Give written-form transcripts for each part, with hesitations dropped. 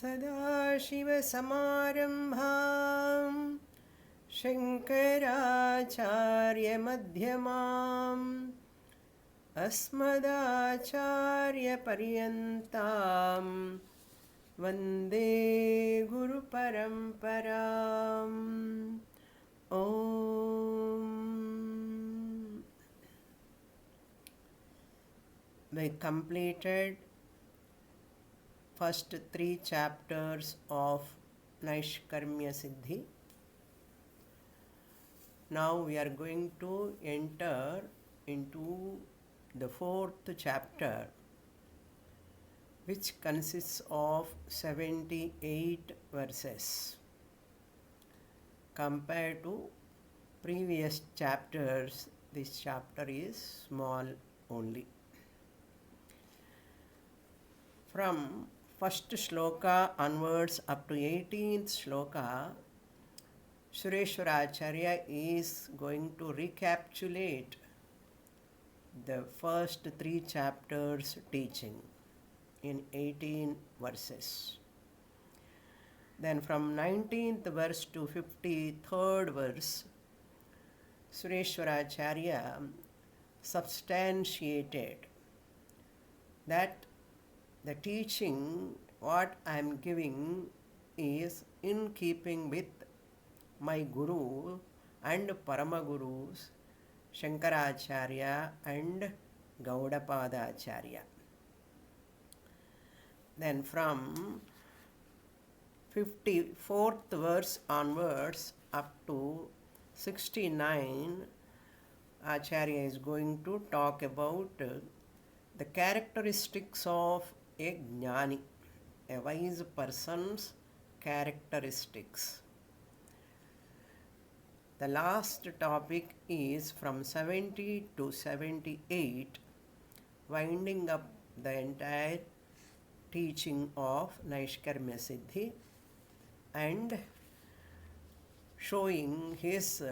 सदाशिवसमारम्भां शङ्कराचार्यमध्यमाम् अस्मदाचार्यपर्यन्तां वन्दे गुरुपरम्पराम्. Om. We completed first 3 chapters of Naishkarmya Siddhi. Now we are going to enter into the 4th chapter, which consists of 78 verses. Compared to previous chapters, this chapter is small only. From first shloka onwards up to 18th shloka, Sureshwaracharya is going to recapitulate the first 3 chapters teaching in 18 verses. Then from 19th verse to 53rd verse, Sureshwaracharya substantiated that the teaching what I am giving is in keeping with my Guru and Paramagurus Shankaracharya and Gaudapadacharya. Then from 54th verse onwards up to 69, Acharya is going to talk about the characteristics of a jnani, a wise person's characteristics. The last topic is from 70 to 78, winding up the entire teaching of Naishkarmya Siddhi and showing his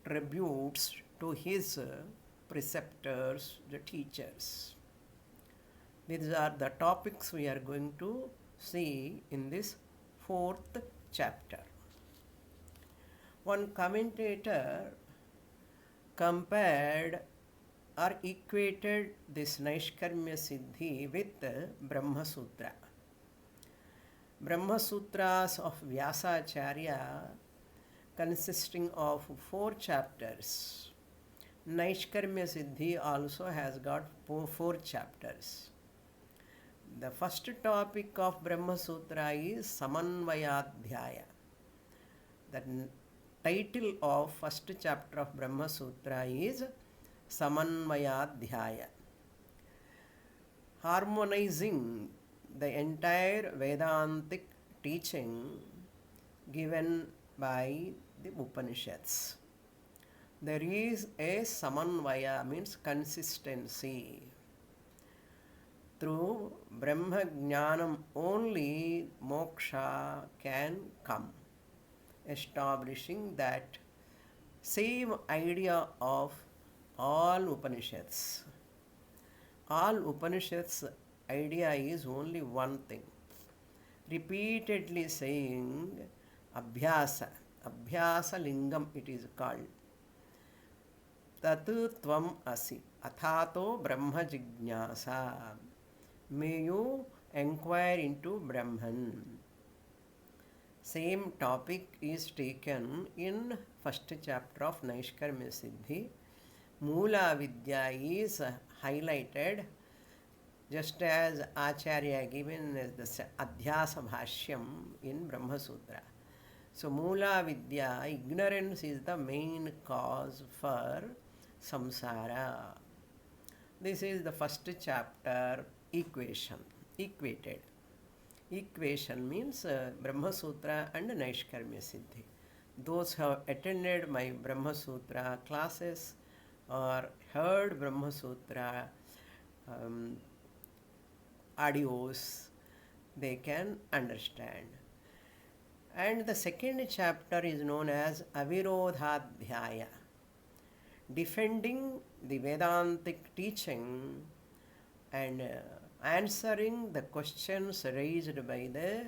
tributes to his preceptors, the teachers. These are the topics we are going to see in this 4th chapter. One commentator compared or equated this Naishkarmya Siddhi with Brahma Sutra. Brahma Sutras of Vyasacharya consisting of 4 chapters. Naishkarmya Siddhi also has got 4 chapters. The first topic of Brahma Sutra is Samanvayadhyaya. The title of first chapter of Brahma Sutra is Samanvayadhyaya. Harmonizing the entire Vedantic teaching given by the Upanishads. There is a Samanvaya, means consistency. Through Brahma Jnanam only moksha can come, establishing that same idea of all Upanishads. All Upanishads idea is only one thing, repeatedly saying Abhyasa, Abhyasa Lingam it is called. Tatu Tvam Asi, Athato Brahma Jignasa. May you inquire into Brahman. Same topic is taken in first chapter of Naishkarmya Siddhi. Moola Vidya is highlighted just as Acharya given as the Adhyasa Bhashyam in Brahma Sutra. So Moola Vidya, ignorance is the main cause for samsara. This is the first chapter equation, equated. Equation means Brahma Sutra and Naishkarmya Siddhi. Those who have attended my Brahma Sutra classes or heard Brahma Sutra audios, they can understand. And the second chapter is known as Avirodhadhyaya, defending the Vedantic teaching and answering the questions raised by the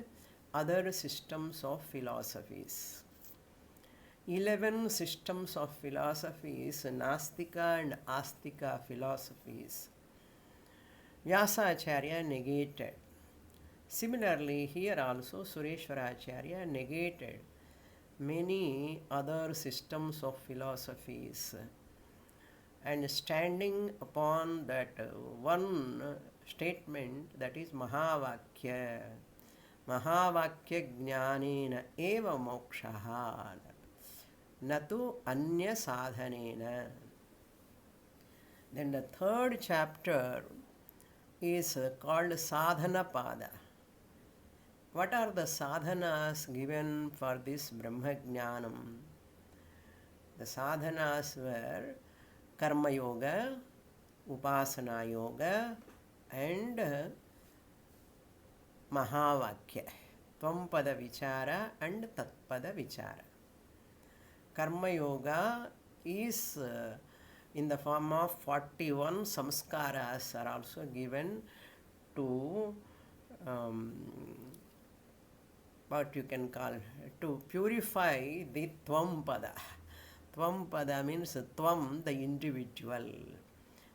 other systems of philosophies. 11 systems of philosophies, Nastika and Astika philosophies, Vyasacharya negated. Similarly, here also Sureshwaracharya negated many other systems of philosophies, and standing upon that one statement, that is Mahavakya. Mahavakya jnanena eva mokshaha natu anya sadhanena. Then the third chapter is called Sadhana Pada. What are the sadhanas given for this Brahma Jnanam? The sadhanas were Karma Yoga, Upasana Yoga, and Mahavakya, Tvampada Vichara and Tatpada Vichara. Karma Yoga is in the form of 41 samskaras are also given to what you can call, to purify the Tvampada. Tvampada means Tvam, the individual.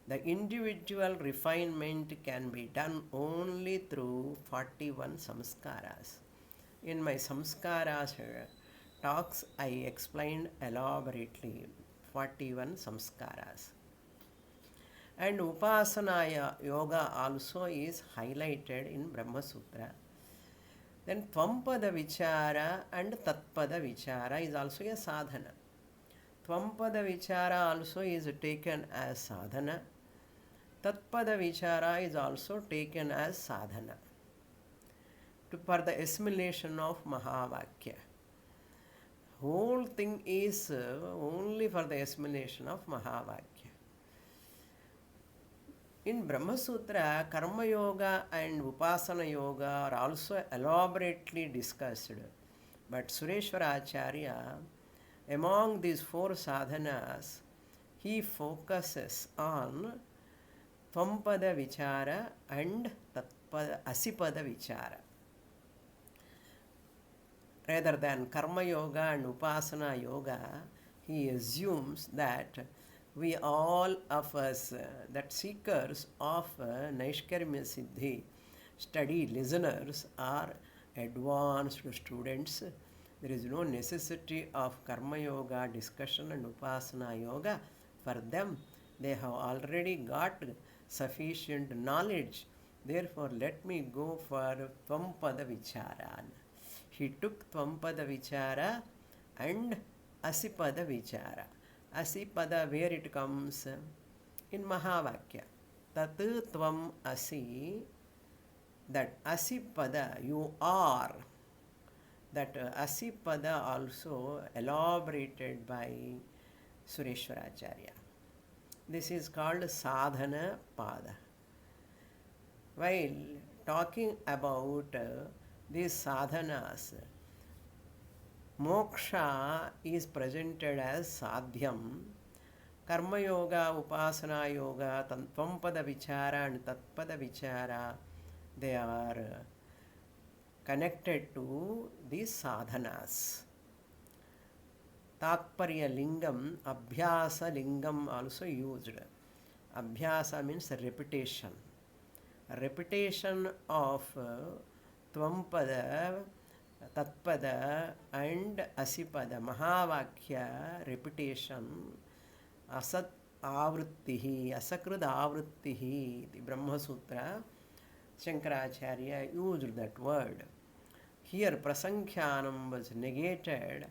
The individual refinement can be done only through 41 samskaras. In my samskaras talks, I explained elaborately 41 samskaras. And Upasana Yoga also is highlighted in Brahma Sutra. Then Tvampada Vichara and Tatpada Vichara is also a sadhana. Tvampada Vichara also is taken as sadhana. Tatpada Vichara is also taken as sadhana for the assimilation of Mahavakya. Whole thing is only for the assimilation of Mahavakya. In Brahma Sutra, Karma Yoga and Upasana Yoga are also elaborately discussed. But Sureshwaracharya, among these 4 sadhanas, he focuses on Tvampada Vichara and Asipada Vichara. Rather than Karma Yoga and Upasana Yoga, he assumes that we all of us, that seekers of Naishkarmya Siddhi, study listeners, are advanced students. There is no necessity of Karma Yoga discussion and Upasana Yoga. For them, they have already got sufficient knowledge. Therefore, let me go for Tvampada Vichara. He took Tvampada Vichara and Asipada Vichara. Asipada, where it comes? In Mahavakya. Tat Tvam Asi, that Asipada, you are. That Asipada also elaborated by Sureshwaracharya. This is called Sadhana Pada. While talking about these sadhanas, moksha is presented as sadhyam. Karma Yoga, Upasana Yoga, Tvampada Vichara and Tatpada Vichara, they are connected to these sadhanas. Tatparya Lingam, Abhyasa Lingam also used. Abhyasa means repetition. Repetition of Tvampada, Tatpada and Asipada, Mahavakya repetition, Asat Avrittihi, Asakrud Avrittihi, the Brahma Sutra, Shankaracharya used that word. Here Prasankhyanam was negated,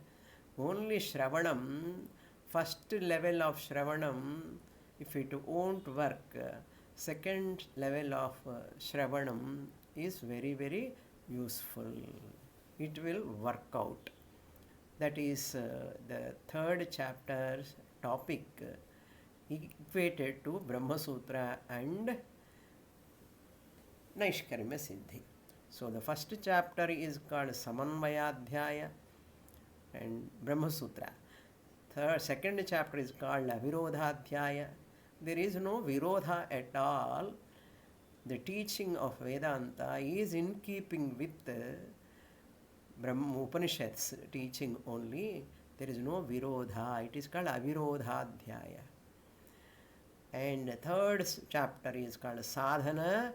only Shravanam, first level of Shravanam, if it won't work, second level of Shravanam is very, very useful. It will work out. That is the third chapter's topic equated to Brahma Sutra and Naishkarmya Siddhi. So the first chapter is called Samanvayadhyaya and Brahma Sutra. Second chapter is called Avirodhadhyaya. There is no Virodha at all the teaching of Vedanta is in keeping with Brahma Upanishads teaching only. There is no virodha. It is called Avirodhadhyaya. And the third chapter is called Sadhana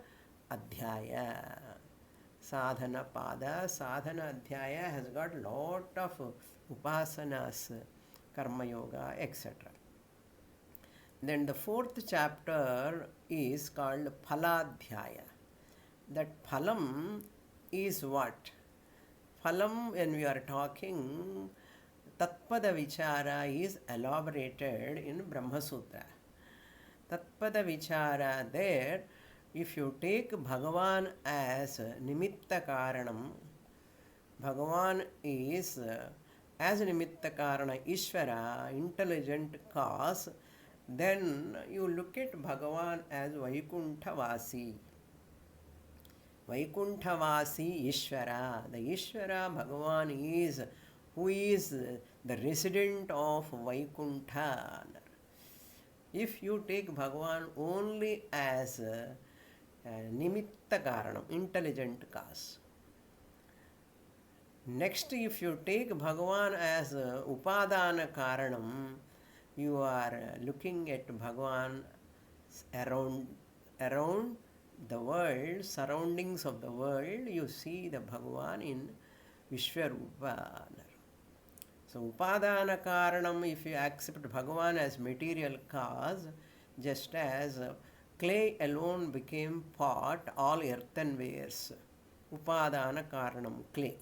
Adhyaya. Sadhana Pada, Sadhana Adhyaya has got lot of upasanas, karma yoga, etc. Then the fourth chapter is called Phaladhyaya. That phalam is what? Phalam, when we are talking, Tatpada Vichara is elaborated in Brahma Sutra. Tatpada Vichara, there, if you take Bhagavan as Nimitta Karanam, Bhagavan is as Nimitta Karana Ishvara, intelligent cause, then you look at Bhagavan as Vaikunthavasi. Vaikunthavasi Ishvara. The Ishvara Bhagavan is who is the resident of Vaikuntha. If you take Bhagavan only as Nimitta Karanam, intelligent cause. Next, if you take Bhagavan as Upadana Karanam, you are looking at Bhagavan around the world, surroundings of the world, you see the Bhagavan in Vishwarupa. So Upadana Karanam, if you accept Bhagavan as material cause, just as clay alone became pot, all earthenwares, Upadana Karanam, clay.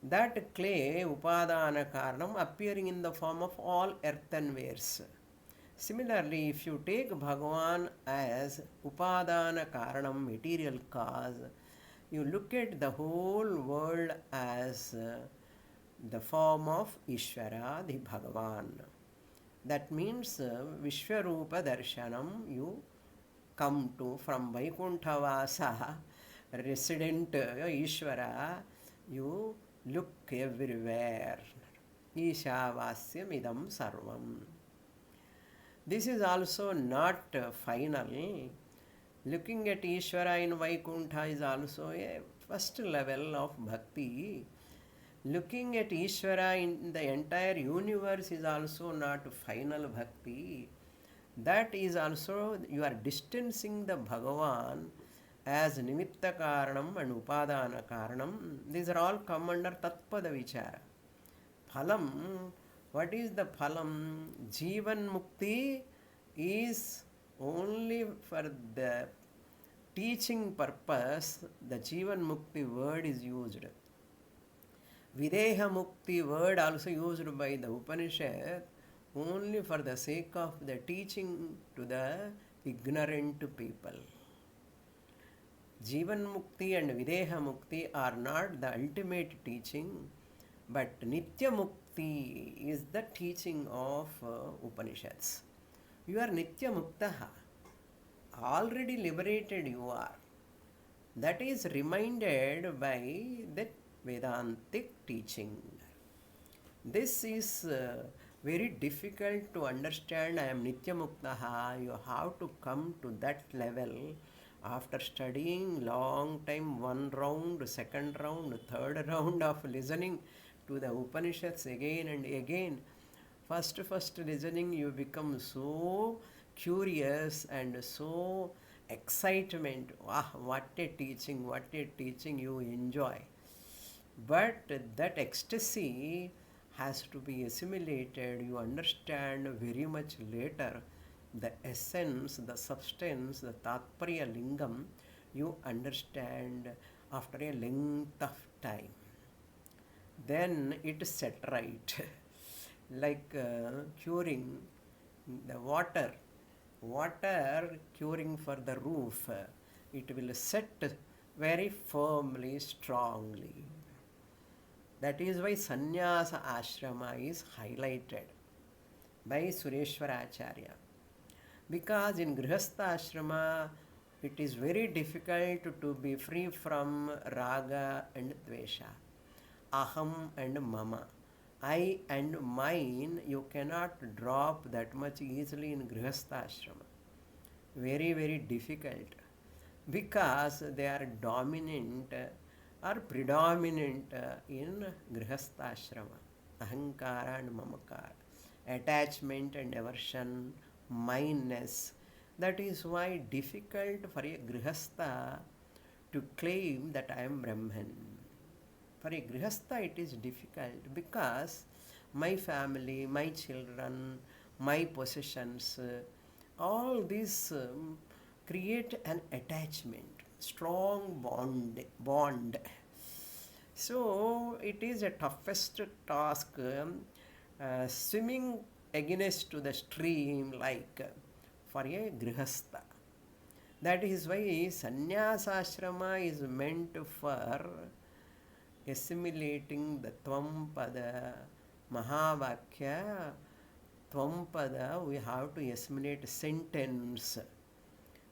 That clay, Upadana Karanam, appearing in the form of all earthenwares. Similarly, if you take Bhagavan as Upadana Karanam, material cause, you look at the whole world as the form of Ishvara, the Bhagavan. That means Vishwarupa Darshanam, you come to from Vaikunthavasa, resident Ishvara, you look everywhere. Ishavasyam idam sarvam. This is also not final. Looking at Ishvara in Vaikuntha is also a first level of bhakti. Looking at Ishvara in the entire universe is also not final bhakti. That is also, you are distancing the Bhagavan as Nimitta Karanam and Upadana Karanam. These are all come under Tatpada Vichara. Phalam, what is the phalam? Jivan Mukti is only for the teaching purpose. The Jivan Mukti word is used. Videha Mukti word also used by the Upanishad only for the sake of the teaching to the ignorant people. Jivan Mukti and Videha Mukti are not the ultimate teaching, but Nitya Mukti is the teaching of Upanishads. You are Nitya Muktaha. Already liberated you are. That is reminded by the Vedantic teaching. This is very difficult to understand. I am Nitya Muktaha. You have to come to that level after studying long time, one round, second round, third round of listening to the Upanishads again and again. First listening, you become so curious and so excitement. Wow, what a teaching, you enjoy. But that ecstasy has to be assimilated. You understand very much later the essence, the substance, the Tatparya Lingam, you understand after a length of time. Then it is set right. Like curing the water curing for the roof, it will set very firmly, strongly. That is why Sannyasa Ashrama is highlighted by Sureshwaracharya. Because in Grihastha Ashrama, it is very difficult to be free from raga and dvesha, aham and mama. I and mine, you cannot drop that much easily in Grihastha Ashrama. Very, very difficult. because they are dominant or predominant in grihastha-ashrama. Ahankara and mamakara, attachment and aversion, mindness. That is why difficult for a grihastha to claim that I am Brahman. For a grihastha it is difficult because my family, my children, my possessions, all these create an attachment, strong bond. So it is a toughest task swimming against to the stream like for a grihastha. That is why sannyasashrama is meant for assimilating the Tvam-pada, Mahavakya, Tvam-pada. We have to assimilate sentence.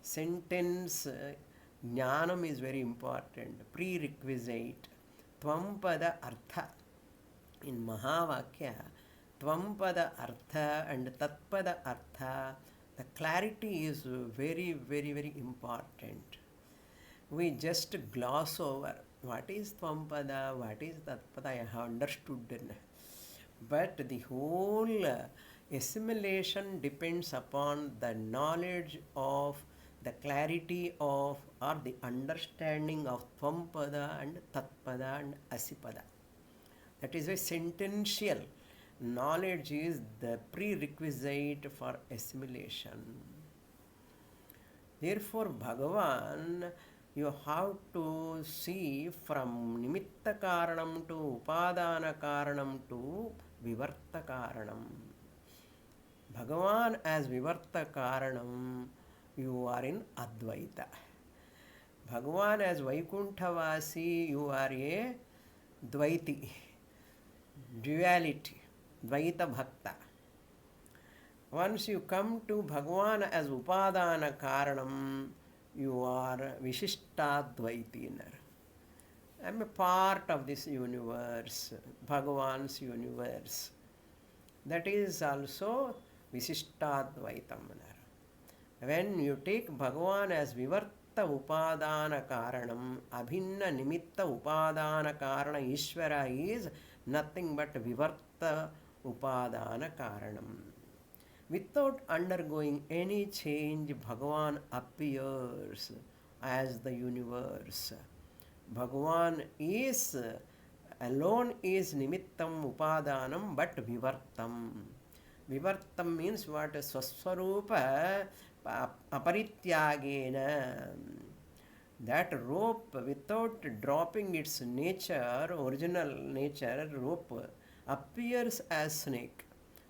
Sentence, jnanam is very important, prerequisite. Tvam-pada artha. In Mahavakya, Tvam-pada artha and Tat-pada artha, the clarity is very, very, very important. We just gloss over what is Tvam-pada, what is Tat-pada, I have understood. But the whole assimilation depends upon the knowledge of, the clarity of, or the understanding of Tvam-pada and Tat-pada and Asipada. That is why sentential knowledge is the prerequisite for assimilation. Therefore, Bhagavan, you have to see from nimitta karanam to upadana karanam to vivarta karanam. Bhagavan as vivarta karanam, you are in Advaita. Bhagavan as Vaikunthavasi, you are a Dvaiti, duality, Dvaita Bhakta. Once you come to Bhagavan as Upadana Karanam, you are Vishishtadvaitinar. I am a part of this universe, Bhagavan's universe. That is also Vishishtadvaitam. When you take Bhagavan as Vivarta Upadana Karanam, Abhinna Nimitta Upadana Karana, Ishvara is nothing but Vivarta Upadana Karanam. Without undergoing any change, Bhagavan appears as the universe. Bhagavan is alone is nimittam upadanam but vivartam. Vivartam means what? Swaswarupa aparityagena. That rope, without dropping its nature, original nature, rope appears as snake.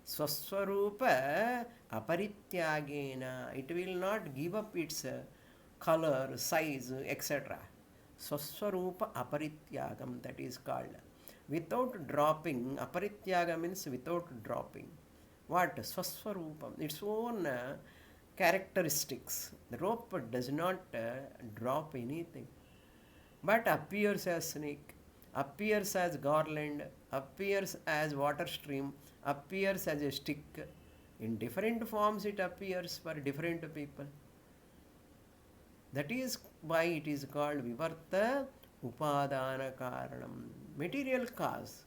Swaswarupa aparityagena. It will not give up its color, size, etc. Swaswarupa aparityagam, that is called. Without dropping, aparityaga means without dropping. What? Swaswarupam, its own characteristics. The rope does not drop anything, but appears as snake, appears as garland, appears as water stream, appears as a stick. In different forms it appears for different people. That is why it is called Vivarta Upadana Karanam. Material cause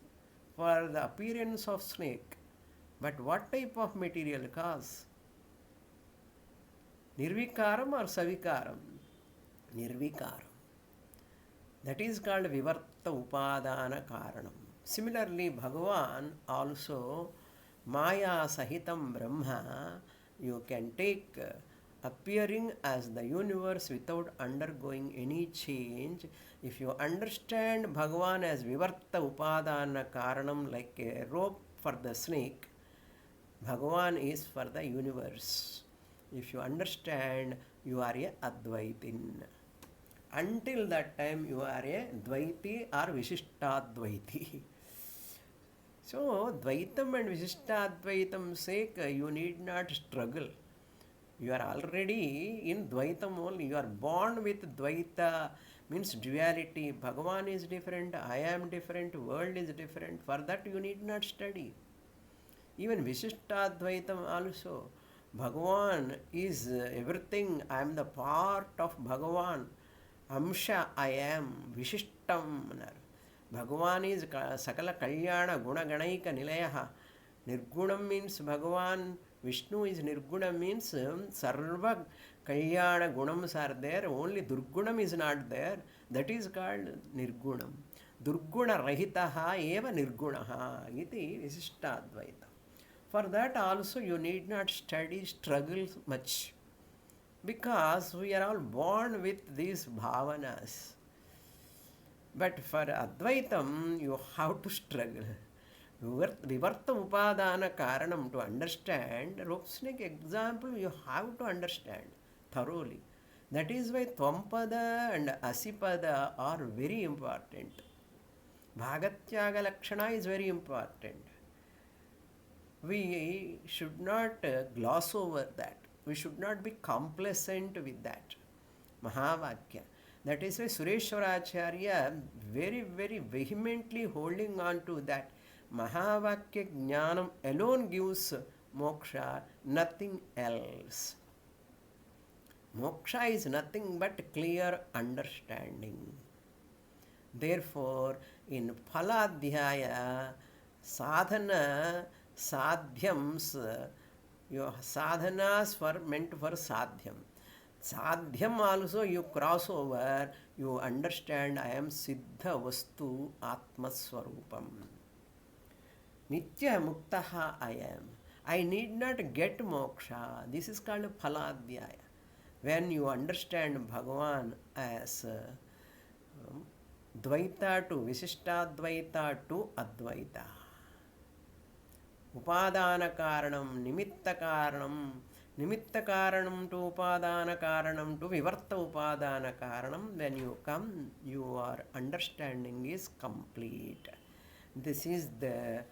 for the appearance of snake. But what type of material cause? Nirvikaram or Savikaram? Nirvikaram. That is called Vivarta Upadana Karanam. Similarly, Bhagavan also Maya Sahitam Brahma, you can take appearing as the universe without undergoing any change. If you understand Bhagavan as Vivarta Upadana Karanam, like a rope for the snake, Bhagavan is for the universe. If you understand, you are a Advaitin. Until that time, you are a Dvaiti or Vishishtadvaiti. So, Dvaitam and Vishishtadvaitam sake, you need not struggle. You are already in Dvaitam only. You are born with Dvaita, means duality. Bhagavan is different, I am different, world is different. For that, you need not study. Even Vishishtadvaitam also. Bhagavan is everything. I am the part of Bhagavan. Amsha I am. Vishishtam. Bhagavan is Sakala Kalyana Guna Ganaika Nilayaha. Nirgunam means Bhagavan. Vishnu is Nirguna means Sarva Kalyana Gunams are there. Only Durgunam is not there. That is called Nirgunam. Durguna Rahitaha eva Nirgunaha. Iti Visishtadvaita. For that also you need not struggle much. Because we are all born with these bhavanas. But for Advaitam, you have to struggle. Vivarta Upadana Karanam, to understand, Ropsnik example you have to understand thoroughly. That is why Tvampada and Asipada are very important. Bhagatyaga Lakshana is very important. We should not gloss over that. We should not be complacent with that. Mahavakya. That is why Sureshwaracharya very, very vehemently holding on to that. Mahavakya Jnanam alone gives moksha, nothing else. Moksha is nothing but clear understanding. Therefore, in Phaladhyaya, sadhana, sadhyams, your sadhanas were meant for sadhyam. Sadhyam also you cross over, you understand I am Siddha Vastu Atma Swarupam. Nitya Muktaha I am. I need not get moksha. This is called Phaladhyaya. When you understand Bhagavan as Dvaita to Visishtadvaita to Advaita. Upadana Karanam, Nimitta Karanam, Nimitta Karanam to Upadana Karanam to Vivarta Upadana Karanam, when you come, your understanding is complete. This is the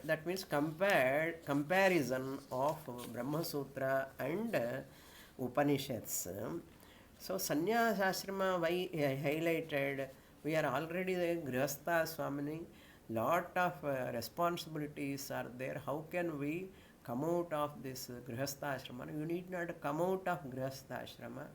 that means comparison of Brahma Sutra and Upanishads. So Sannyasa Ashrama why highlighted, we are already the Grihastha Swamini, lot of responsibilities are there. How can we come out of this Grihastha Ashrama? You need not come out of Grihastha Ashrama.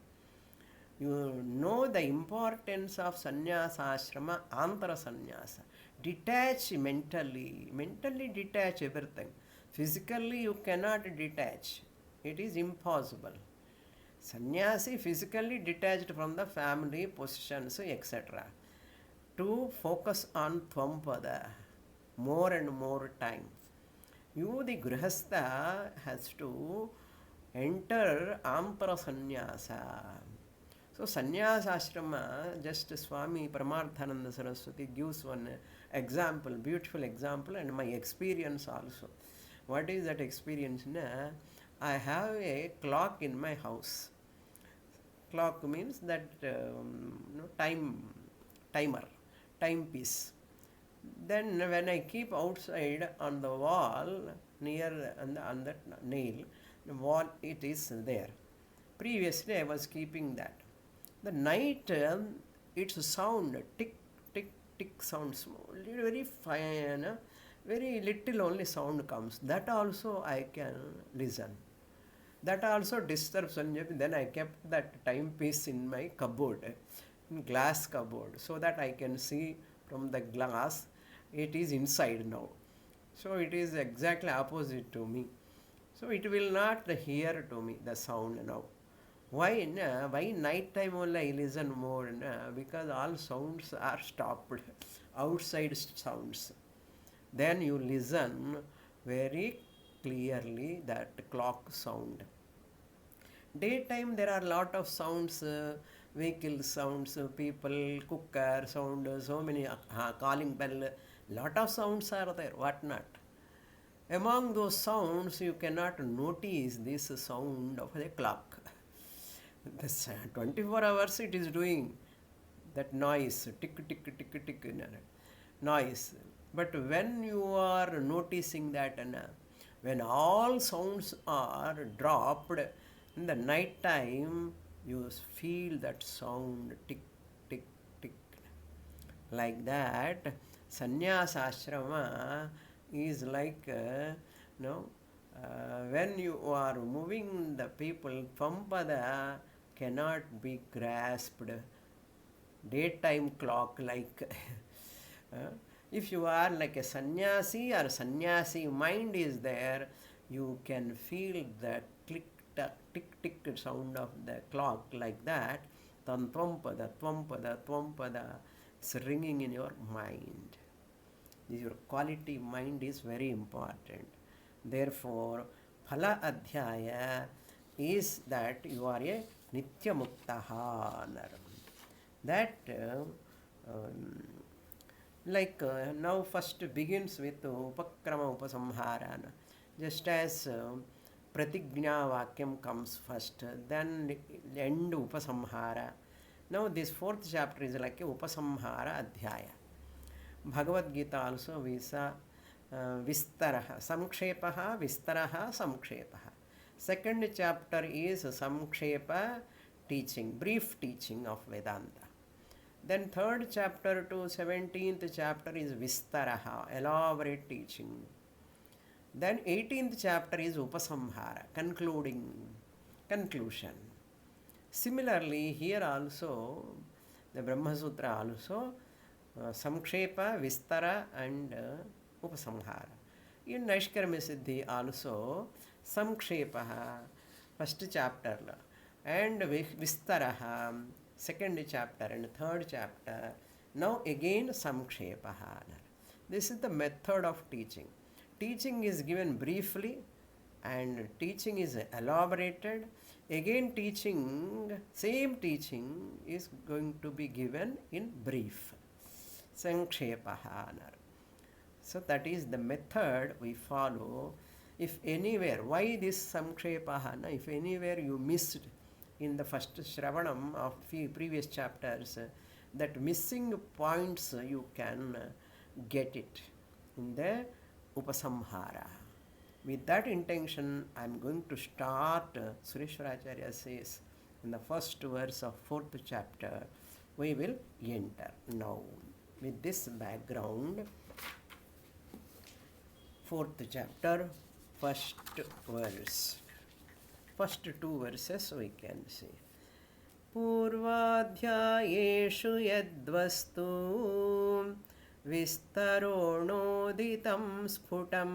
You know the importance of Sannyasa Ashrama, Antara Sannyasa. Detach mentally detach everything. Physically you cannot detach. It is impossible. Sannyasi physically detached from the family, possessions, etc. To focus on Tvampada more and more time. You, the Grihastha, has to enter Antara Sannyasa. So Sannyasa Ashrama, just Swami Paramarthananda Saraswati gives one example, beautiful example, and my experience also. What is that experience? I have a clock in my house. Clock means that timepiece. Then when I keep outside on the wall, near on that nail, the wall it is there. Previously I was keeping that. The night its sound, tick, tick, tick sounds, very fine, very little only sound comes. That also I can listen. That also disturbs me. Then I kept that timepiece in my cupboard, in glass cupboard, so that I can see from the glass. It is inside now. So it is exactly opposite to me. So it will not hear to me the sound now. Why? Why night time only I listen more? Because all sounds are stopped, outside sounds. Then you listen very clearly that clock sound. Daytime there are lot of sounds, vehicle sounds, people, cooker sound, so many calling bell, lot of sounds are there, what not. Among those sounds you cannot notice this sound of the clock. This 24 hours it is doing that noise, tick, tick, tick, tick, noise. But when you are noticing that, when all sounds are dropped, in the night time, you feel that sound tick, tick, tick. Like that, Sannyasa Ashrama is like, When you are moving the people, Tvampada cannot be grasped. Daytime clock like. uh, if you are like a sannyasi or sannyasi mind is there, you can feel the click tick tick sound of the clock like that. Tantwampada, twampada, twampada. It's ringing in your mind. Your quality mind is very important. Therefore, phala adhyaya is that you are a nitya muktaha. That now first begins with upakrama upasamharana. Just as pratigna vakyam comes first, then end upasamhara. Now this fourth chapter is like a upasamhara adhyaya. Bhagavad Gita also visa vistaraha, samkshepaha, vistaraha, samkshepaha. Second chapter is samkshepa teaching, brief teaching of Vedanta. Then third chapter to 17th chapter is vistaraha, elaborate teaching. Then 18th chapter is upasamhara, conclusion. Similarly, here also, the Brahma Sutra also, samkshepa, vistara and upasamhara. In Naishkarmya Siddhi also, samkshepaha, first chapter, and vistaraha, second chapter and third chapter. Now again samkshepaha. This is the method of teaching. Teaching is given briefly and teaching is elaborated. Again same teaching is going to be given in brief. Sankshepaha. So that is the method we follow. If anywhere, why this samkshepaha? If anywhere you missed in the first Shravanam of previous chapters, that missing points you can get it in the Upasamhara. With that intention, I am going to start. Sureshwaracharya says in the first verse of fourth chapter, we will enter now. With this background, fourth chapter, first verse. First two verses we can see. Purvadhyayeshu yadvastu vistaronoditam sputam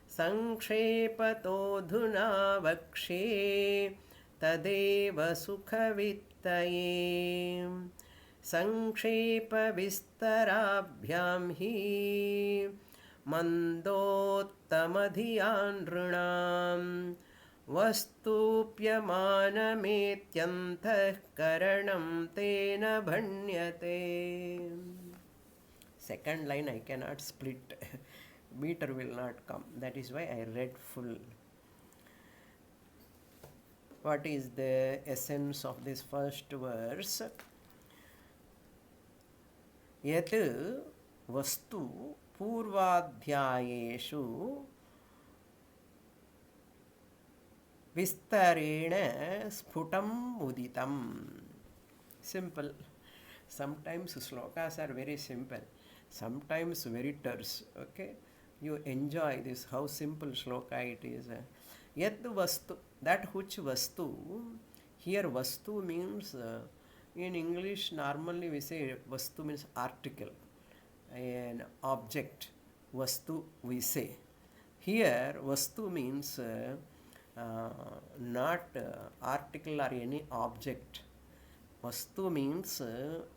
sankshepatodhuna vakshe tadeva sukhavittaye sankshepa vistarabhyam hi mandottamadhiyan nrunam vastupyamanetyantah karanam tena bhanyate. Second line I cannot split. Meter will not come. That is why I read full. What is the essence of this first verse? Yat vastu purvadhyayeshu vistarena sputam uditam. Simple. Sometimes slokas are very simple, sometimes very terse. Okay, you enjoy this, how simple shloka it is. Yat vastu, that which vastu. Here vastu means, in English normally we say vastu means article, an object. Vastu we say. Here vastu means not article or any object. Vastu means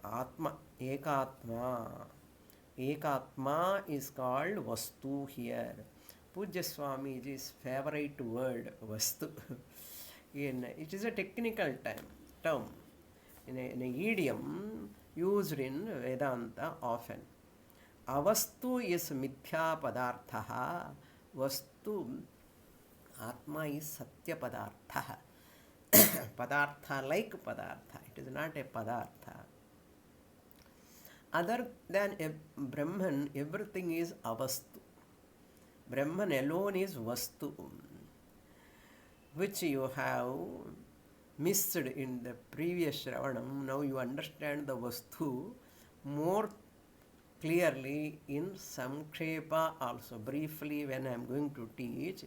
Atma, Ekatma. Ekatma is called Vastu here. Pujya Swamiji's favorite word, Vastu. It is a technical term. In an idiom used in Vedanta often. Avastu is mithya padarthaha. Vastu, Atma is satya padarthaha. Padartha like padartha. It is not a padartha. Other than a Brahman, everything is avastu. Brahman alone is vastu, which you have missed in the previous Shravanam. Now you understand the vastu more clearly in Samkshepa also, briefly when I am going to teach.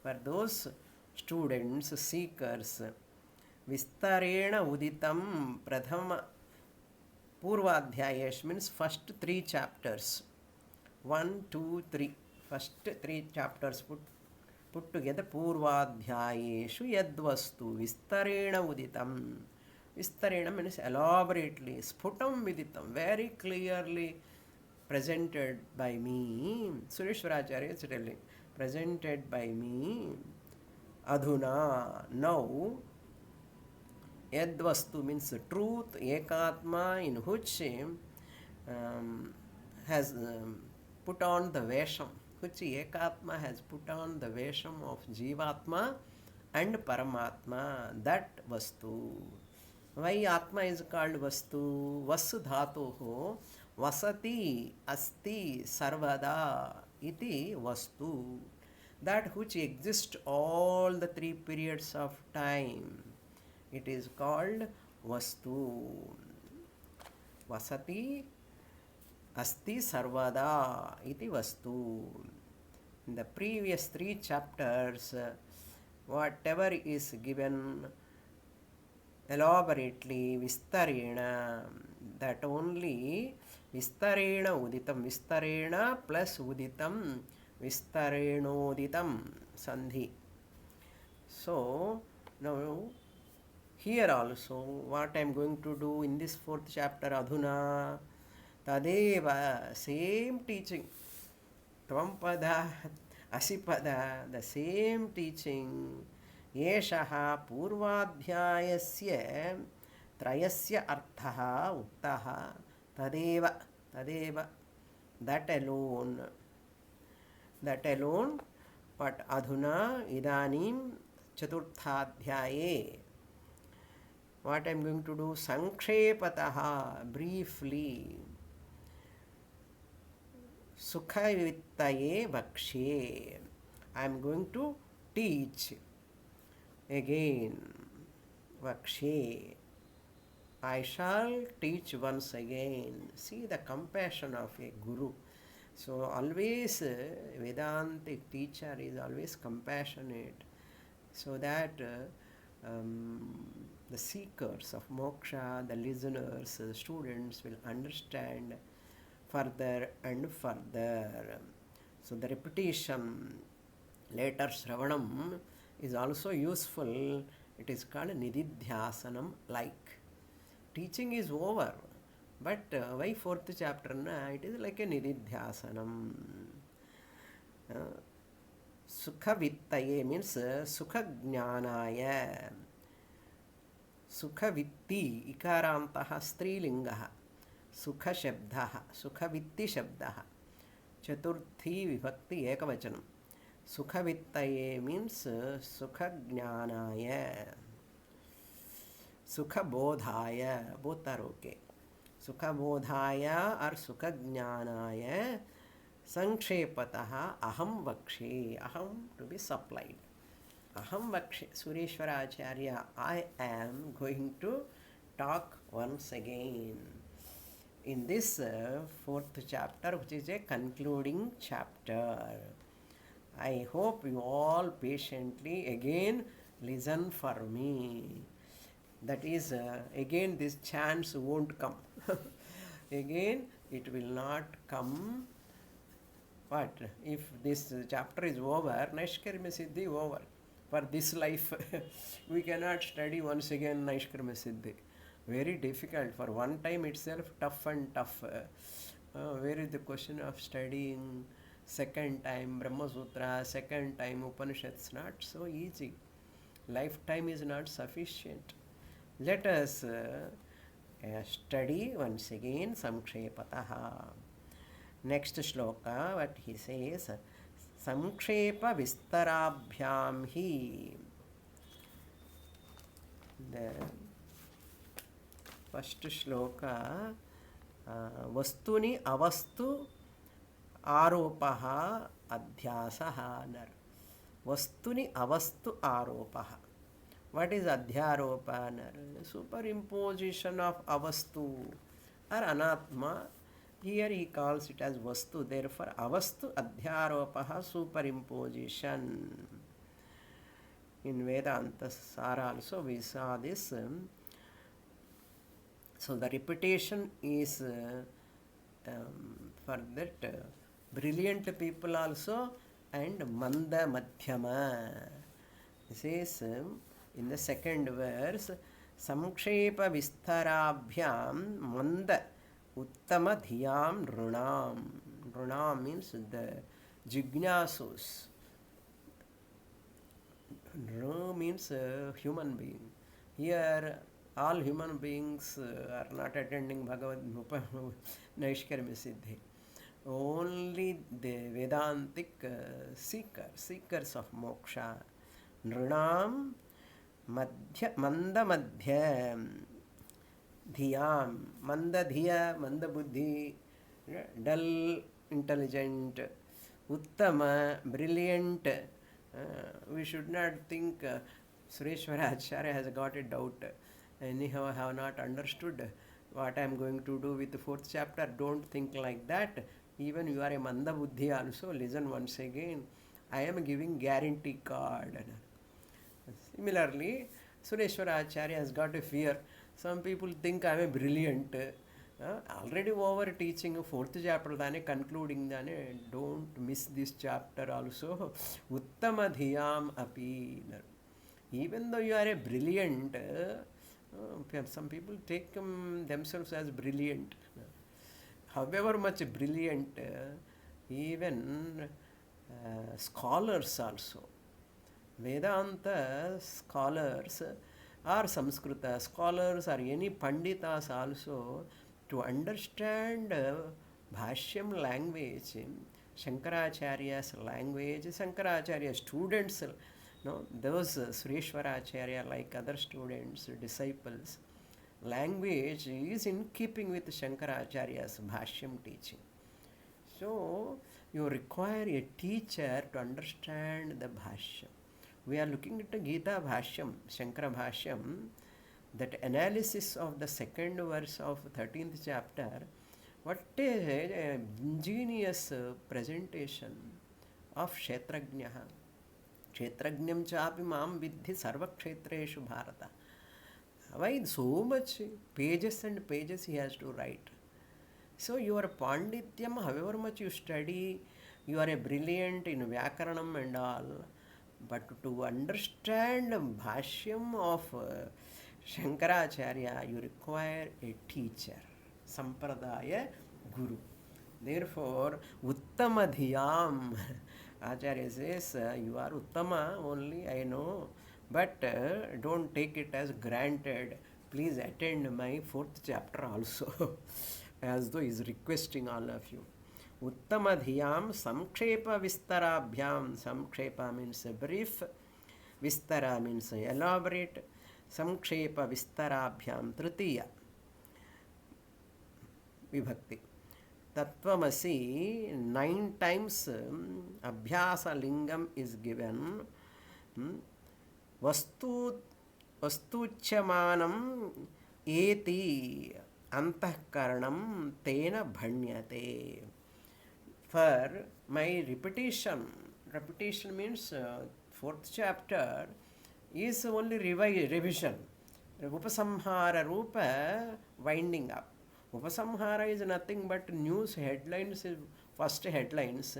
For those students, seekers, Vistarena Uditam Prathama Purvadhyayesh means first 3 chapters. 1, 2, 3. First 3 chapters put together. Purvadhyayeshu yadvastu Vistarena Uditam. Vistarena means elaborately, sputam viditam, very clearly presented by me. Sureshwaracharya is telling, presented by me. Adhuna, now. Yadvastu means truth, ekatma, in which has put on the vesham, which ekatma has put on the vesham of jivatma and paramatma, that vastu. Why Atma is called Vastu? Vasu dhatoho vasati asti sarvada iti Vastu. That which exists all the 3 periods of time. It is called Vastu. Vasati asti sarvada iti Vastu. In the previous 3 chapters, whatever is given elaborately, Vistarena, that only Vistarena Uditam, Vistarena plus Uditam, Vistarenoditam, Sandhi. So, now here also, what I am going to do in this 4th chapter, Adhuna, Tadeva, same teaching, Tvampada, Asipada, the same teaching. Yeshaha purvadhyayasya trayasya arthaha uktaha tadeva, that alone, but adhuna idanim chaturthadhyaye. What I am going to do? Sankshepataha, briefly. Sukhavittaye vakshe. I am going to teach. Again, Vakshe, I shall teach once again. See the compassion of a Guru. So always Vedantic teacher is always compassionate, so that the seekers of moksha, the listeners, the students will understand further and further. So the repetition, later Shravanam, is also useful. It is called Nididhyasanam, like. Teaching is over, but why 4th chapter? It is like a Nididhyasanam. Sukhavittaye means Sukhajnanaya. Sukhavitti, ikarantaha strilingaha. Sukha shabdaha, Sukhavitti shabdaha. Chaturthi vibhakti ekavachanam. Sukhavittaye means Sukhajnanaya. Sukhabodhaya, both are okay. Sukhabodhaya or Sukhajnanaya. Sankshepataha aham vakshe, aham to be supplied. Aham vakshe, Sureshwaracharya, I am going to talk once again. In this 4th chapter, which is a concluding chapter. I hope you all patiently again listen for me. That is, again this chance won't come. Again it will not come. But if this chapter is over, Naishkarmya Siddhi over. For this life, we cannot study once again Naishkarmya Siddhi. Very difficult. For one time itself, tough and tough. Where is the question of studying second time Brahma Sutra, second time Upanishads? Not so easy. Lifetime is not sufficient. Let us study once again Samkshepataha. Next shloka, what he says, Samkshepa Vistarabhyam hi. The first shloka, Vastuni avastu aropaha adhyasaha nar. Vastuni avastu aropaha. What is adhyaropa? Superimposition of avastu or anatma Here he calls it as vastu. Therefore, avastu adhyaropaha, superimposition. In Vedanta Sara also we saw this. So the repetition is for that brilliant people also and manda madhyama. This is in the second verse. Samkshepa vistarabhyam manda uttama dhyam runam. Runam means the jignasus. Ru means human being. Here all human beings are not attending Bhagavad Naishkarmya Siddhi. Only the Vedantic seekers of moksha. Nrunam manda madhya dhyam. Manda dhiya, manda buddhi, dull, intelligent. Uttama, brilliant. We should not think Sureshwara Acharya has got a doubt. Anyhow, I have not understood what I am going to do with the fourth chapter. Don't think like that. Even you are a Manda Buddhi also, listen once again. I am giving guarantee card. Similarly, Sureshwara Acharya has got a fear. Some people think I am a brilliant. Already over teaching fourth chapter, concluding, don't miss this chapter also. Uttama dhiyam api. Even though you are a brilliant, some people take themselves as brilliant. However much brilliant, even scholars also. Vedanta scholars or Samskrita scholars or any Panditas also, to understand Bhashyam language, Shankaracharya's language, Shankaracharya students, those Sureshwara Acharya like other students, disciples, language is in keeping with Shankaracharya's Bhashyam teaching. So, you require a teacher to understand the Bhashyam. We are looking at the Gita Bhashyam, Shankara Bhashyam, that analysis of the second verse of 13th chapter. What a ingenious presentation of Kshetrajnaha. Kshetrajnam chapi mam vidhi sarva kshetreshu bharata. Why so much pages and pages he has to write? So your Pandityam, however much you study, you are a brilliant in Vyakaranam and all, but to understand Bhashyam of Shankaracharya, you require a teacher, Sampradaya Guru. Therefore, Uttama Dhyam, Acharya says, you are Uttama only, I know, but don't take it as granted. Please attend my fourth chapter also, as though he is requesting all of you. Uttama Dhyam Samkshepa Vistarabhyam. Samkshepa means brief, Vistara means elaborate. Samkshepa Vistarabhyam Tritiya Vibhakti. Tattvamasi 9 times Abhyasa Lingam is given. Vastuchamanam eti antahkaranam tena bhanyate. For my repetition means fourth chapter is only revision. Upasamhara Rupa winding up. Upasamhara is nothing but news headlines, first headlines,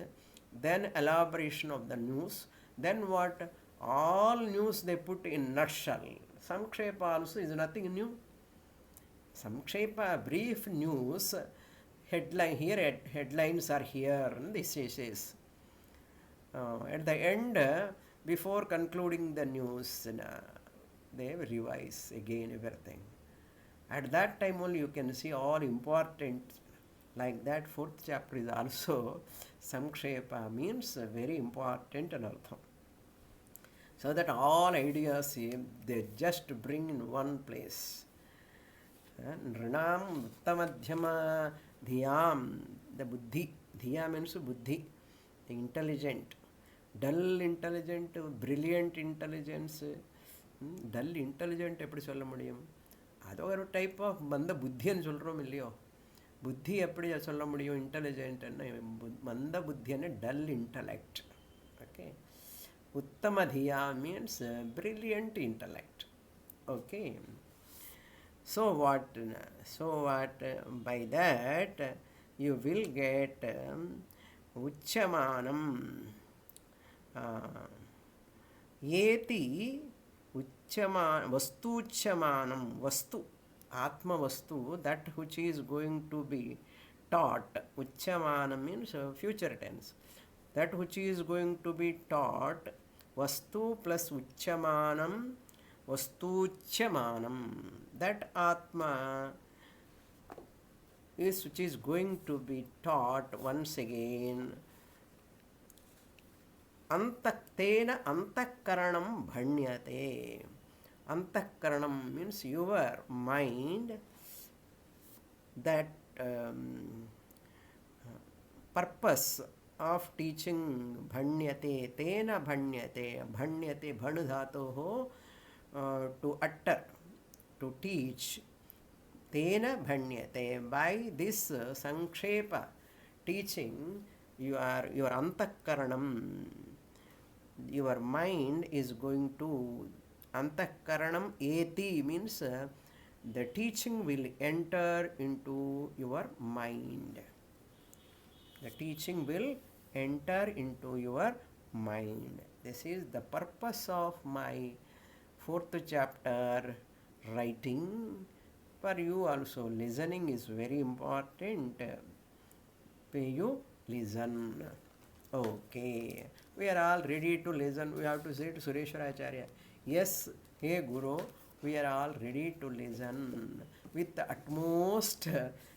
then elaboration of the news, then what? All news they put in nutshell. Samkshepa also is nothing new. Samkshepa, brief news, headline here, headlines are here, this says. At the end, before concluding the news, they revise again everything. At that time only you can see all important. Like that, fourth chapter is also Samkshepa, means very important and artham. So that all ideas they just bring in one place. Nrinam uttamadhyama dhyam, the buddhi. Dhya means buddhi, the intelligent. Dull intelligent, brilliant intelligence. Dull intelligent எப்படி சொல்ல முடியும்? அது ஒரு type of மந்த புத்தின்னு சொல்கிறோம் இல்லையோ? புத்தி எப்படி சொல்ல முடியும் இன்டெலிஜென்ட்னா? மந்த புத்தின்னு dull intellect. Okay. Uttama Diya means brilliant intellect. Okay. So what by that you will get ucchamanam eti vastuchamanam vastu atma vastu, that which is going to be taught. Ucchamanam means future tense. That which is going to be taught, vastu plus ucchamanam, vastuchamanam, that atma is which is going to be taught once again. Antaktena antakaranam bhanyate. Antakaranam means your mind, that purpose of teaching. Bhanyate, tena bhanyate. Bhanyate bhanu dhatoho, to utter, to teach. Tena bhanyate, by this sankshepa teaching, your antakaranam, your mind is going to, antakaranam eti means the teaching will enter into your mind. The teaching will enter into your mind. This is the purpose of my 4th chapter writing. For you also, listening is very important. Pay you listen. Okay. We are all ready to listen. We have to say to Sureshwara Acharya, yes, hey Guru, we are all ready to listen. With the utmost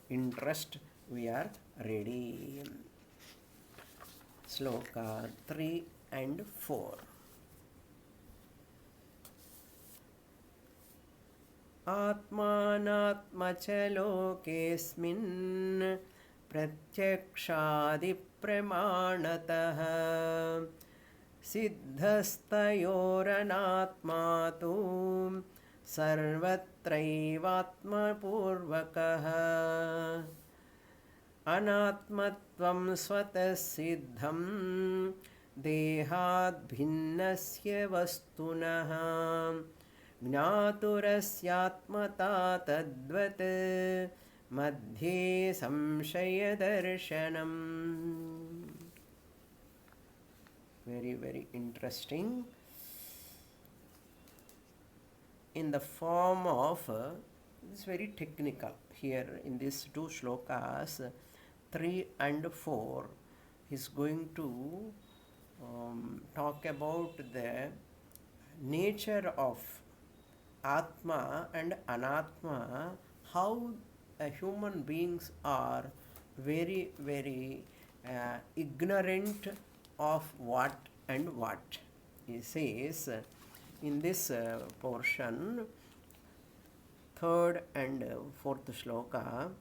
interest, we are ready. Sloka 3 and 4. Atmanatmachalokesmin pratyakshadi pramanatah siddhastayoranatmatu sarvatraivatmapurvakah anatmatvam swatasiddham dehat bhinnasya vastunah ज्ञातुरस्यात्मता तद्वत् मध्ये संशयदर्शनम्. Very, very interesting. In the form of, it's very technical here in these 2 shlokas, 3 and 4, he's going to talk about the nature of Atma and Anatma, how human beings are very, very ignorant of what and what. He says in this portion, 3rd and 4th shloka,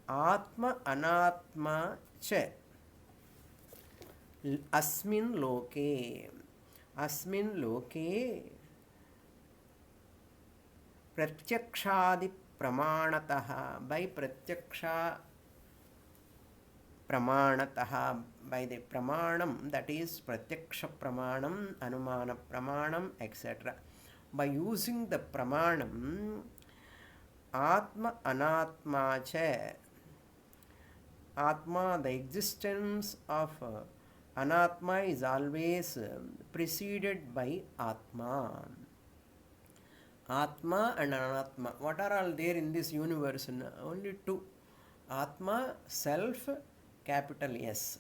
Atma Anatma cha asmin loke. Asmin loke pratyakshadi pramanataha, by pratyaksha pramanataha, by the pramanam, that is pratyaksha pramanam, anumana pramanam, etc. By using the pramanam, atma anatma cha, atma, the existence of Anatma is always preceded by Atma. Atma and Anatma. What are all there in this universe? Only 2. Atma, self, capital S,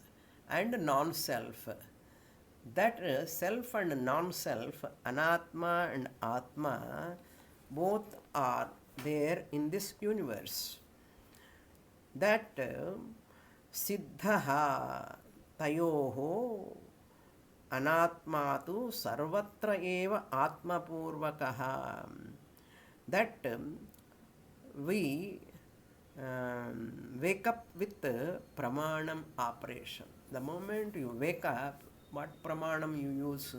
and non-self. That self and non-self, Anatma and Atma, both are there in this universe. That Siddhaha tayoho anatmatu sarvatra eva atmapurvakaha, that we wake up with pramanam operation. The moment you wake up, what pramanam you use?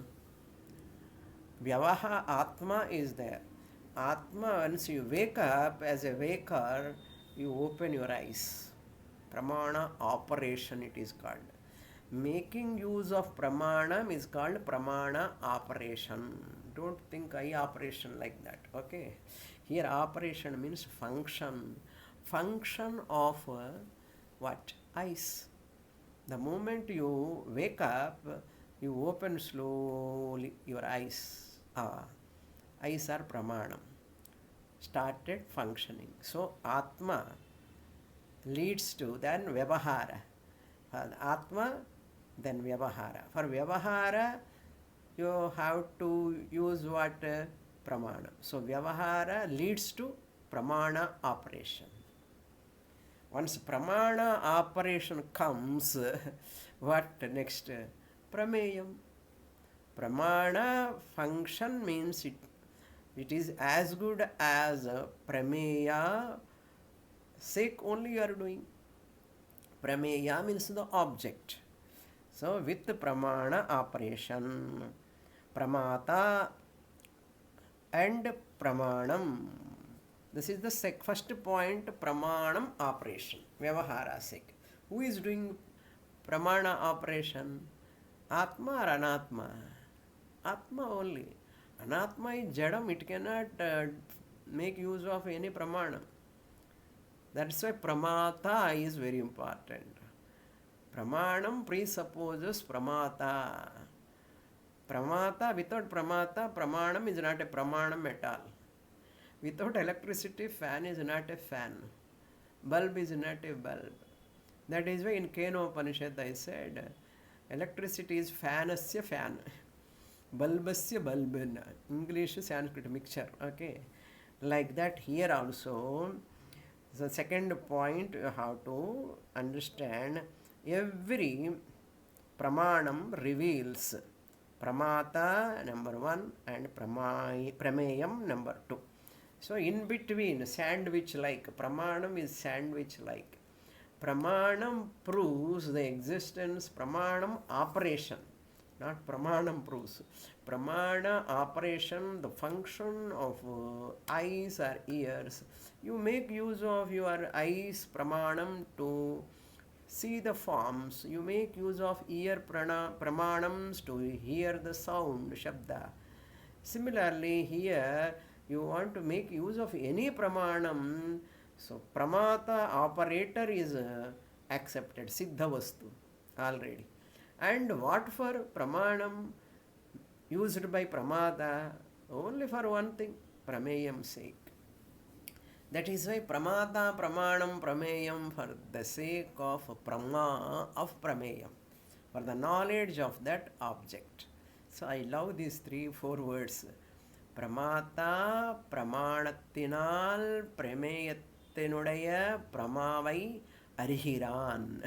Vyavaha atma is there. Atma, once you wake up as a waker, you open your eyes. Pramana operation it is called. Making use of pramanam is called pramana operation. Don't think eye operation like that. Okay. Here operation means function. Function of what? Eyes. The moment you wake up, you open slowly your eyes. Eyes are pramanam. Started functioning. So Atma leads to then Vyavahara. For Atma, then Vyavahara. For Vyavahara, you have to use what? Pramana. So Vyavahara leads to Pramana operation. Once Pramana operation comes, what next? Prameyam. Pramana function means it is as good as Prameya sake only you are doing. Prameya means the object. So with Pramana operation, Pramata and Pramanam. This is the first point, Pramanam operation, Vyavahara sake. Who is doing Pramana operation? Atma or Anatma? Atma only. Anatma is Jadam, it cannot make use of any Pramanam. That's why Pramata is very important. Pramanam presupposes Pramata. Pramata, without Pramata, Pramanam is not a Pramanam at all. Without electricity, fan is not a fan. Bulb is not a bulb. That is why in Keno Upanishad I said, electricity is fanasya fan. Bulbasya bulbana. English Sanskrit mixture. Okay. Like that here also. The second point you have to understand, every pramanam reveals pramata number 1 and prameyam number 2. So in between, sandwich like, pramanam is sandwich like. Pramanam proves the existence, pramanam operation, not pramanam proves. Pramana operation, the function of eyes or ears. You make use of your eyes, pramanam, to see the forms. You make use of ear pramanams to hear the sound, shabda. Similarly, here you want to make use of any pramanam. So, pramata operator is accepted, siddha vastu already. And what for pramanam used by pramata? Only for one thing, prameyam sake. That is why pramata, pramanam, prameyam, for the sake of prama of prameyam, for the knowledge of that object. So I love these 3-4 words. Pramata, pramanattinal, premeyattinudaya, pramavai, arihiran.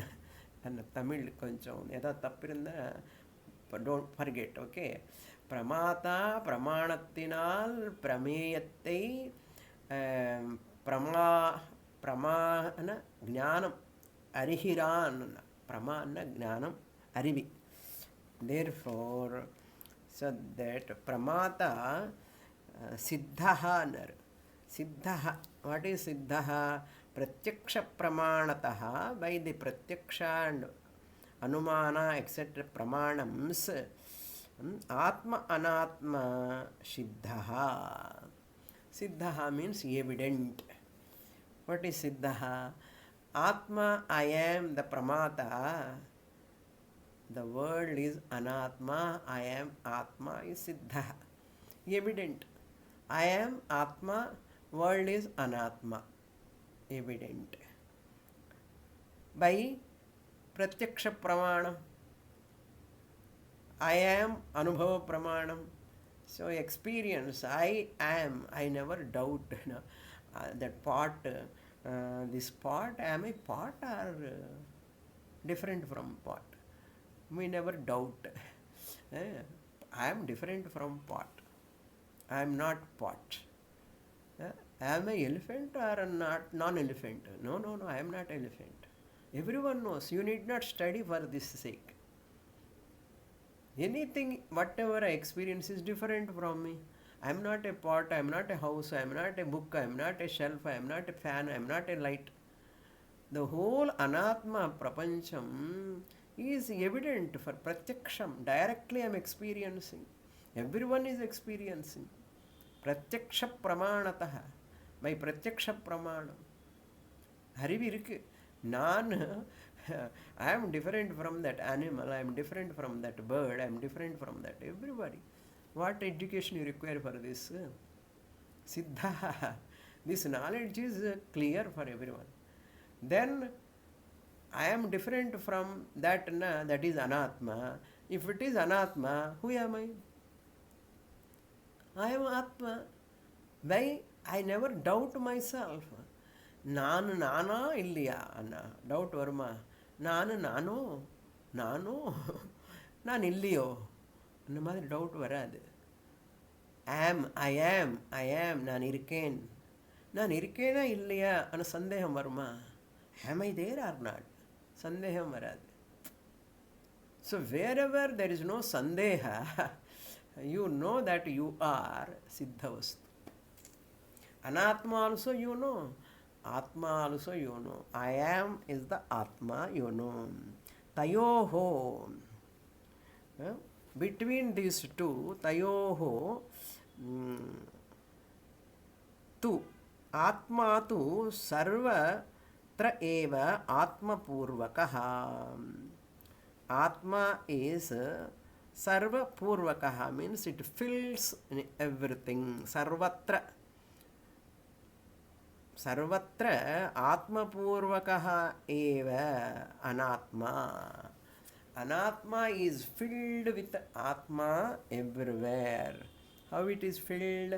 And Tamil koncham, edha tappirunda, don't forget, okay. Pramata, pramanattinal, prameyatte, pramana jnanam, arihiran, pramana jnanam, arivi. Therefore, so that pramata, siddhaha nar. Siddhaha, what is siddhaha? Pratyaksha pramanataha, by the pratyaksha and anumana etc. pramanams, atma anatma siddhaha. Siddhaha means evident. What is siddhaha? Atma, I am the pramata. The world is anatma, I am atma is siddhaha. Evident. I am atma, world is anatma. Evident. By pratyaksha pramanam. I am anubhava pramanam. So experience, I am, I never doubt that pot, this pot, am I pot or different from pot? We never doubt. I am different from pot. I am not pot. Am I elephant or not non-elephant? No, I am not elephant. Everyone knows. You need not study for this sake. Anything, whatever I experience is different from me. I am not a pot, I am not a house, I am not a book, I am not a shelf, I am not a fan, I am not a light. The whole anatma prapancham is evident for pratyaksham. Directly I am experiencing. Everyone is experiencing. Pratyaksha pramanataha. By pratyaksha pramanam. Harivi irukku. I am different from that animal, I am different from that bird, I am different from that everybody. What education you require for this? Siddha. This knowledge is clear for everyone. Then I am different from that, that is anatma. If it is anatma, who am I? I am atma. Why? I never doubt myself. ನಾನು ನಾನಾ ಇಲ್ಲಿಯಾ ಅನ್ನ doubt Varma ನಾನು ನಾನು ಇಲ್ಲಿಯೋ அந்த மாதிரி doubt வராது. ஐ ஆம் நான் இருக்கேனா இல்லையா அன சந்தேகம் வருமா? am I there or not? சந்தேகம் வராது. So wherever there is no sandeha, you know that you are siddhavastu. Anatma also you know. Atma also you know. I am is the Atma you know. Tayoho. Between these two, tayoho, tu. Atma tu sarvatra eva atma purvakaha. Atma is sarva purvakaha, means it fills in everything. Sarvatra. सर्वत्र आत्मपूर्वकः एव अनात्मा. Anatma is filled with Atma everywhere. How it is filled?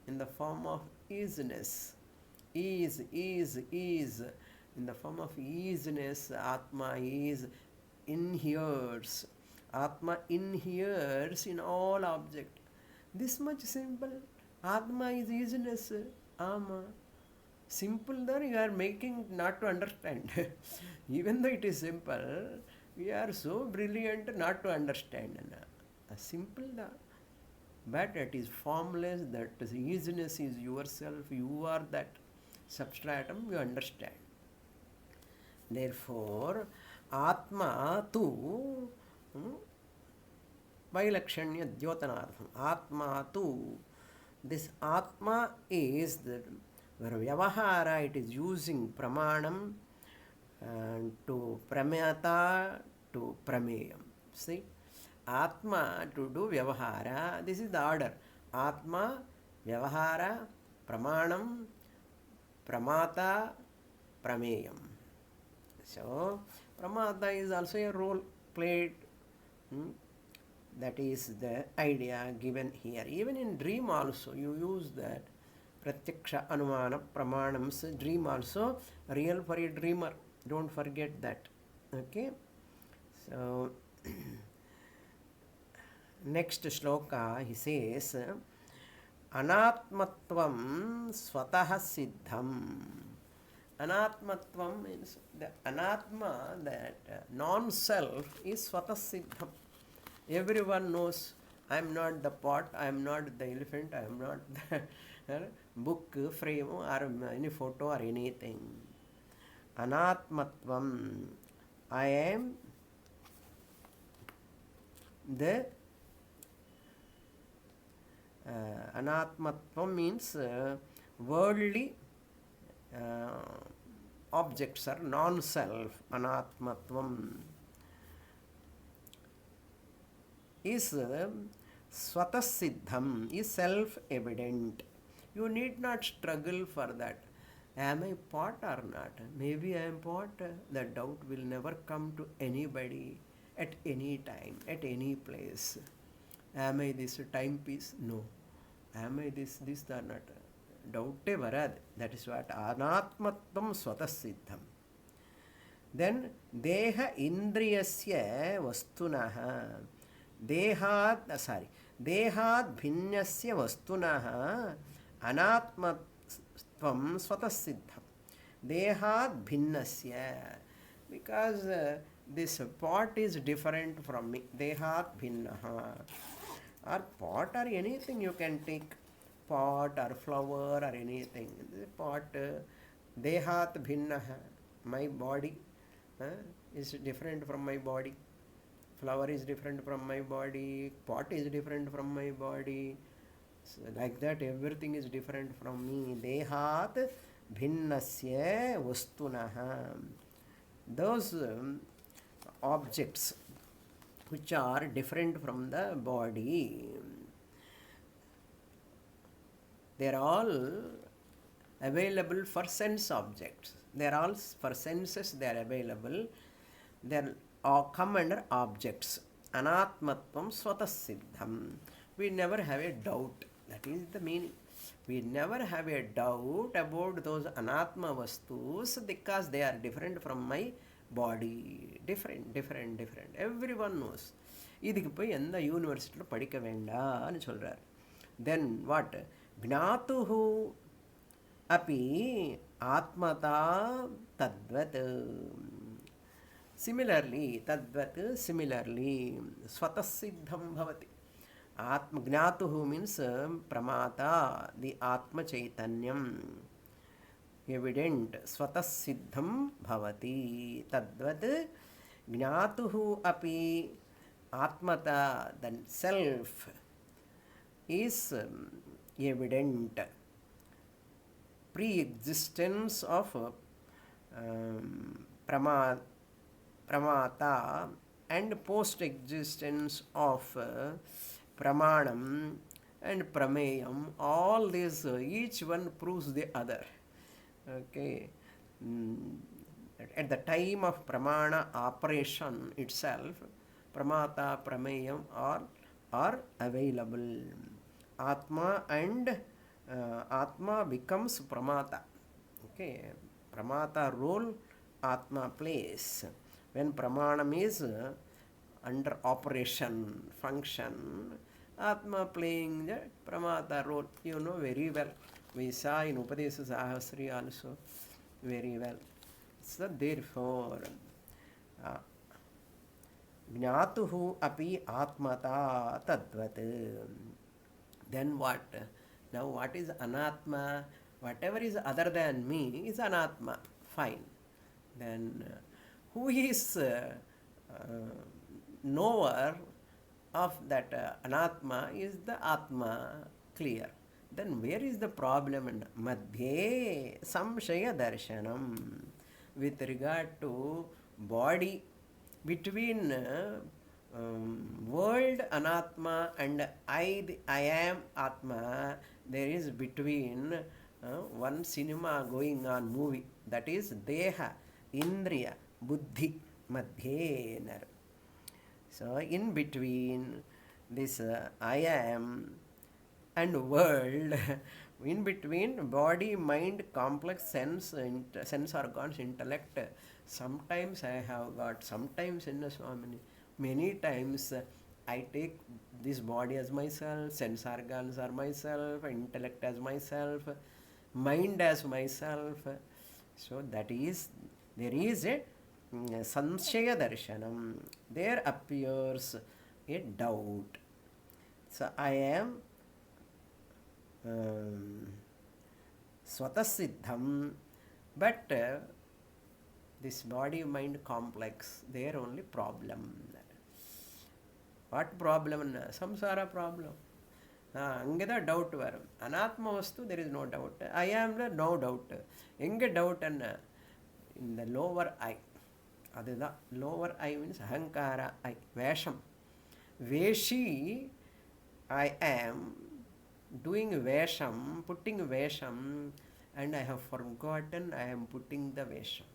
In the form of easiness. Ease. In the form of easiness, Atma is inheres. Atma inheres in all object. This much simple. Atma is easiness. Ama. Simple that you are making not to understand. Even though it is simple, we are so brilliant not to understand. Simple da. But it is formless, that easiness is yourself, you are that substratum, you understand. Therefore, Atma tu Vailakshanya Dyotanartham. Atma tu. This Atma is the Vyavahara, it is using pramanam to pramyata to prameyam. See, Atma to do Vyavahara, this is the order. Atma, Vyavahara, Pramanam, Pramata, Prameyam. So, Pramata is also a role played. That is the idea given here. Even in dream also, you use that. Pratyaksha Anumana Pramanams, dream also real for a dreamer. Don't forget that. Okay. So next shloka he says Anatmatvam Swataha Siddham. Anatmatvam means the Anatma, that non-self, is Swatah Siddham. Everyone knows I am not the pot, I am not the elephant, I am not the book, frame, or any photo or anything. Anatmatvam. I am the Anatmatvam means worldly objects are non-self. Anatmatvam is Swatah Siddham, is self-evident. You need not struggle for that. Am I pot or not? Maybe I am pot. That doubt will never come to anybody at any time, at any place. Am I this timepiece? No. Am I this or not? Doubt varad. That is what Anatmatvam Swatah Siddham. Then Deha Indriyasya Vastunaha. Dehat Bhinnasya Vastunaha Anatmatvam Swatah Siddham. Dehat Bhinnasya. Because this pot is different from me. Dehat Bhinnaha. Or pot or anything you can take. pot or flower or anything. The pot, dehat bhinnaha, my body is different from my body. Flower is different from my body, pot is different from my body. So like that, everything is different from me. Dehat bhinnasya vastunaha. Those objects which are different from the body, they are all available for sense objects. They are all for senses, they are available. They are all come under objects. Anatmatvam swatasiddham. We never have a doubt. That is the meaning. We never have a doubt about those anatma vastus because they are different from my body. Different. Everyone knows. இதுக்கு போய் எந்த யூனிவர்சிட்டியில் படிக்க வேண்டாம்னு சொல்கிறார். Then what? Gnatuhu api atmata tadvat. Similarly, swatasiddham bhavati. Atma gnatuhu means pramata, the Atma Chaitanyam. Evident. Swatasiddham bhavati. Tadvat gnatuhu api atmata, the self is evident. Pre-existence of pramata and post-existence of pramanam and prameyam, all this, each one proves the other. Okay. At the time of pramana operation itself, pramata, prameyam are available. Atma and Atma becomes pramata. Okay. Pramata role Atma plays. When pramanam is under operation, function, Atma playing the pramata role. You know very well. We saw in Upadesa Sahasri also very well. So therefore, Gnatuhu api atmata tadvat. Then what? Now what is anatma? Whatever is other than me is anatma. Fine. Then who is knower of that anatma is the atma. Clear. Then where is the problem? Madhye samshaya darshanam. With regard to body, between world anatma and I am atma, there is between one cinema going on, movie, that is deha, indriya, buddhi, madhye. So in between this I am and world, in between body, mind, complex sense organs, intellect, sometimes I have got, sometimes in a Swamini, many times I take this body as myself, sense organs are myself, intellect as myself, mind as myself. So that is, there is a samshaya darshanam. There appears a doubt. So I am swatasiddham, but this body mind complex, there only problem. What problem? Samsara problem. Angeda doubt varum. Anatma vastu, there is no doubt. I am the no doubt. Enge doubt and in the lower eye. Adida lower eye means ahankara eye. Vesham. Veshi, I am doing vesham, putting vesham, and I have forgotten I am putting the vesham.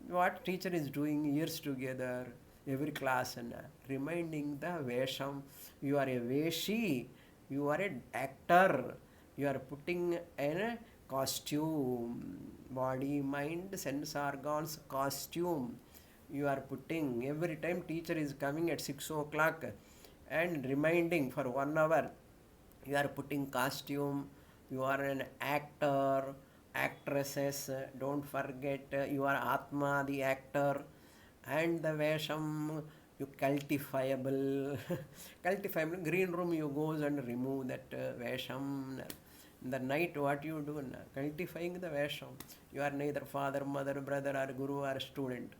What teacher is doing years together, every class, and reminding the vesham, you are a veshi, you are an actor, you are putting a costume, body, mind, sense organs, costume, you are putting. Every time teacher is coming at 6 o'clock and reminding for 1 hour, you are putting costume, you are an actor, actresses, don't forget, you are Atma, the actor, and the Vesham you cultifiable, cultifiable. Green room you goes and remove that vesham. In the night what you do? Cultifying the vesham. You are neither father, mother, brother or guru or student.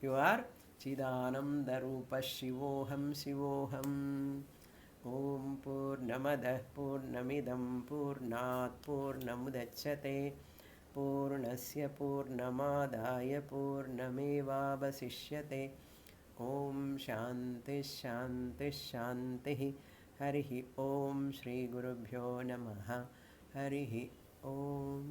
You are Chidananda Rupa Shivoham Shivoham. Om Purnamadah Purnamidam Purnat Purnamudachyate Purnasya Purnamadaya Purnamevavasishyate. Om Shanti Shanti Shanti. Harihi Om Shri Gurubhyo Namaha. Harihi Om.